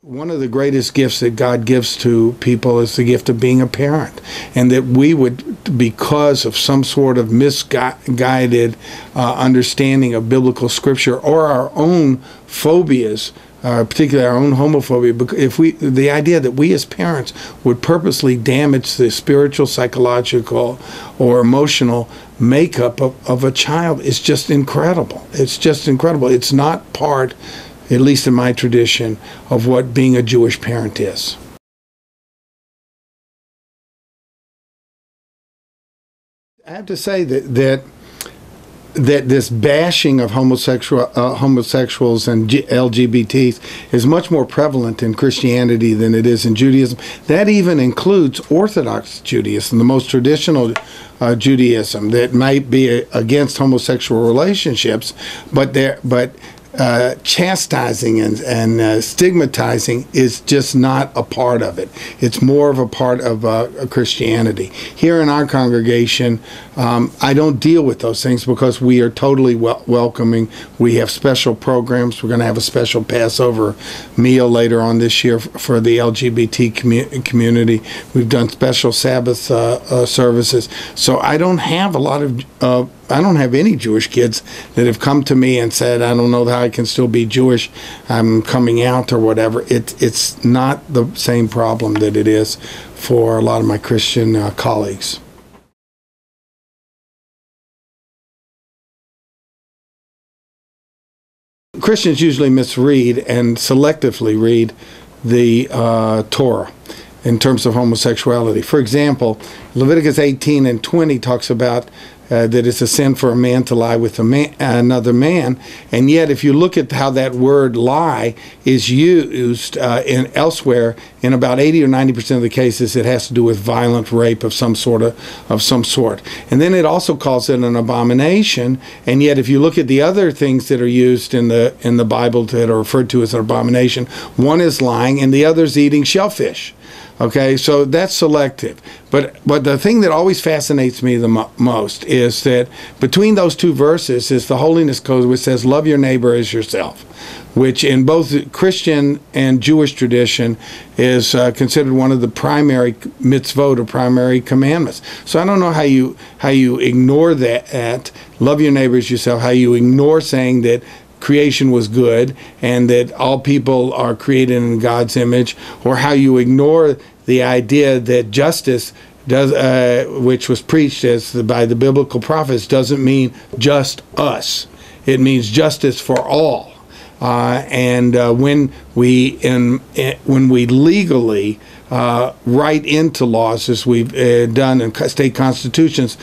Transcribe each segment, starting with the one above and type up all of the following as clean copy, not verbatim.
One of the greatest gifts that God gives to people is the gift of being a parent, and that we would, because of some sort of misguided understanding of biblical scripture or our own phobias, particularly our own homophobia, the idea that we as parents would purposely damage the spiritual, psychological, or emotional makeup of a child is just incredible. It's just incredible. It's not part, at least in my tradition, of what being a Jewish parent is. I have to say that this bashing of homosexuals and LGBTs is much more prevalent in Christianity than it is in Judaism. That even includes Orthodox Judaism, the most traditional Judaism that might be against homosexual relationships, but chastising and stigmatizing is just not a part of it. It's more of a part of Christianity. Here in our congregation, I don't deal with those things because we are totally welcoming. We have special programs. We're going to have a special Passover meal later on this year for the LGBT community. We've done special Sabbath services. So I don't have a lot of I don't have any Jewish kids that have come to me and said, I don't know how I can still be Jewish, I'm coming out or whatever. It's not the same problem that it is for a lot of my Christian colleagues. Christians usually misread and selectively read the Torah in terms of homosexuality. For example, Leviticus 18 and 20 talks about that it's a sin for a man to lie with another man, and yet if you look at how that word lie is used elsewhere, in about 80 or 90% of the cases it has to do with violent rape of some sort. And then it also calls it an abomination, and yet if you look at the other things that are used in the Bible that are referred to as an abomination, one is lying and the other is eating shellfish. Okay, so that's selective. But the thing that always fascinates me the most is that between those two verses is the holiness code, which says, love your neighbor as yourself, which in both Christian and Jewish tradition is considered one of the primary mitzvot or primary commandments. So I don't know how you ignore that, love your neighbor as yourself, how you ignore saying that creation was good and that all people are created in God's image, or how you ignore the idea that justice which was preached by the biblical prophets, doesn't mean just us. It means justice for all. And when we legally write into laws, as we've done in state constitutions,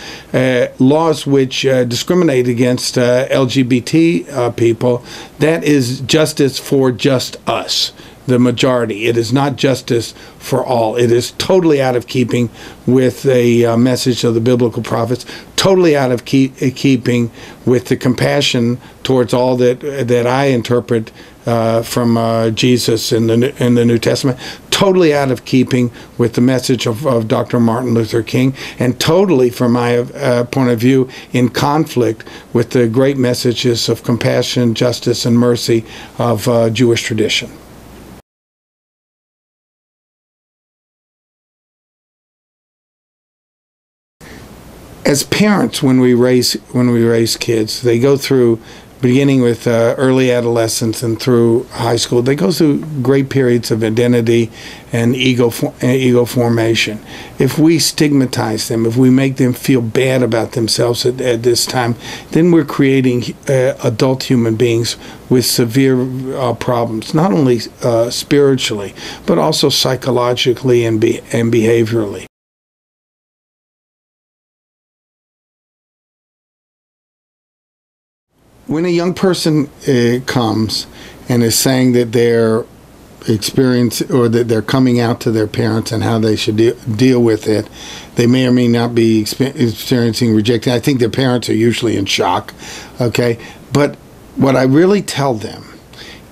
laws which discriminate against LGBT people, that is justice for just us, the majority. It is not justice for all. It is totally out of keeping with the message of the biblical prophets, totally out of keeping with the compassion towards all that I interpret from Jesus in the New Testament, totally out of keeping with the message of Dr. Martin Luther King, and totally, from my point of view, in conflict with the great messages of compassion, justice, and mercy of Jewish tradition. As parents, when we raise kids, they go through, beginning with early adolescence and through high school, they go through great periods of identity and ego formation. If we stigmatize them, if we make them feel bad about themselves at this time, then we're creating adult human beings with severe problems, not only spiritually, but also psychologically and behaviorally. When a young person comes and is saying that they're or that they're coming out to their parents and how they should deal with it, they may or may not be experiencing rejection. I think their parents are usually in shock, okay? But what I really tell them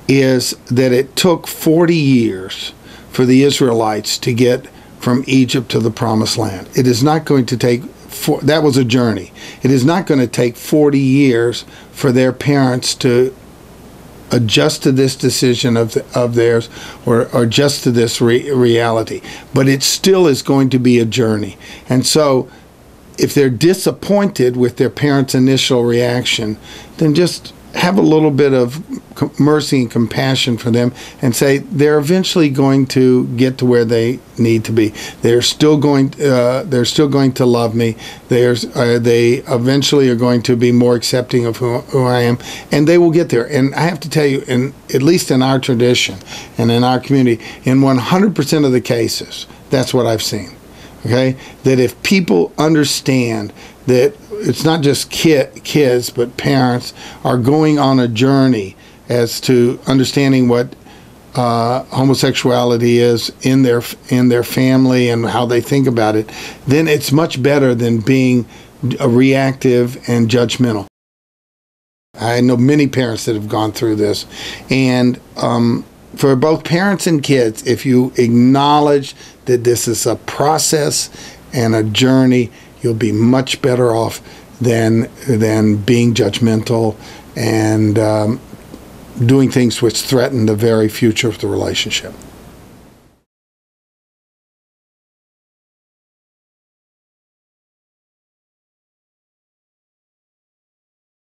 is that it took 40 years for the Israelites to get from Egypt to the Promised Land. It is not going to take that was a journey. It is not going to take 40 years for their parents to adjust to this decision of theirs, or adjust to this reality. But it still is going to be a journey. And so if they're disappointed with their parents' initial reaction, then just have a little bit of mercy and compassion for them, and say they're eventually going to get to where they need to be. They're still going to love me. They eventually are going to be more accepting of who I am, and they will get there. And I have to tell you, at least in our tradition and in our community, in 100% of the cases, that's what I've seen. Okay, that if people understand that it's not just kids, but parents are going on a journey as to understanding what homosexuality is in their family and how they think about it, then it's much better than being reactive and judgmental. I know many parents that have gone through this, and for both parents and kids, if you acknowledge that this is a process and a journey, you'll be much better off than being judgmental and doing things which threaten the very future of the relationship.